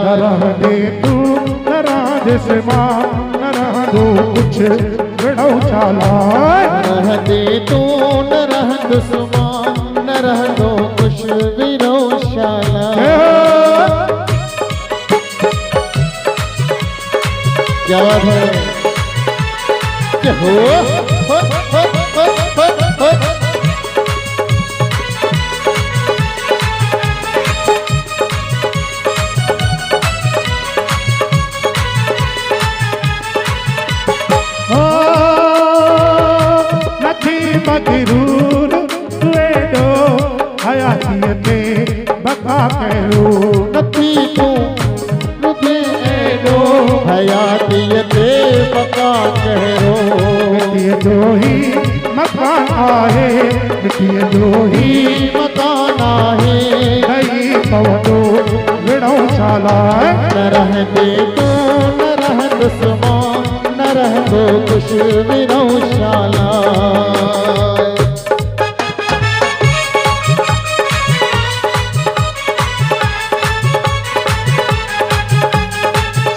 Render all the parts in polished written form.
न रह दे तू न राजस मां न रह दो कुछ विड़ो चाला रह दे तू न रह दुश्मन न रह दो कुछ विड़ो शाला क्या बात है क्या हो मगरूर वेडो हयातीअ बका कयो नथी तूं मुझे एडो हयातीअ बका कयो मिटीअ जो ही मकान आहे मिटीअ जो ही मकान आहे ठही पवंदो विड़ो शाला न रह दे तूं न रह दुश्मन न रह दो कुछ विड़ो शाला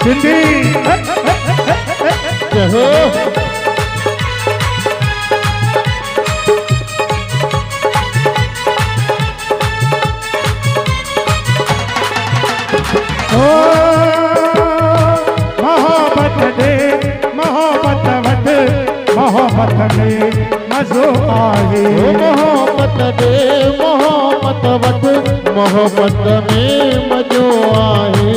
सिंधी कहो मोहब्बत दे मोहब्बत वट मोहब्बत में मज़ो आहे मोहब्बत दे मोहब्बत वट मोहब्बत में मज़ो आहे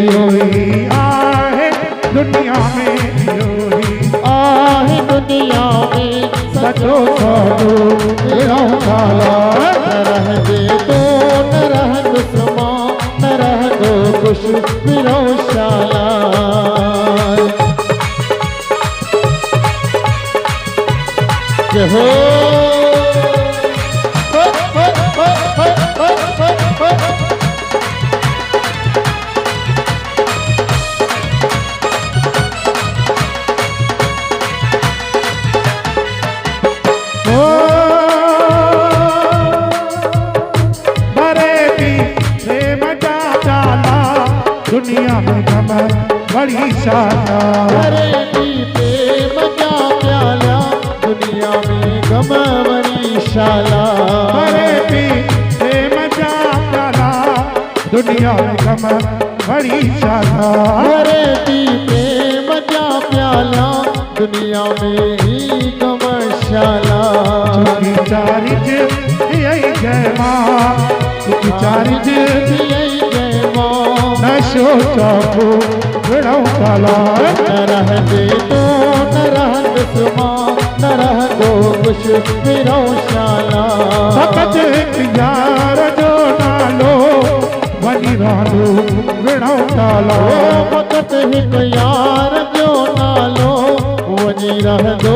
इहो ही आहे दुनिया में इहो ही आहे दुनिया में सचो सचो विड़ो शाला न रह दे तो न रह दुश्मन न रह दो कुछ विड़ो शाला हो दुनिया में गम बड़ी शाला अरे प्रेम क्या प्याला दुनिया में गम बड़ी शाला अरे प्रेम क्या प्याला दुनिया में गम बड़ी शाला अरे प्रेम क्या प्याला दुनिया में ही गम शाला चुकी चारिज यही जय माँ चुकी चारिज यही जय माँ नशो चापो विड़ो शाला न रह दे तो न रह दुश्मन न रह दो कुछ विड़ो शाला फकत एक यार जो नालो वनी रानो विड़ो शाला फकत हिक यार जो नालो वनी रह दो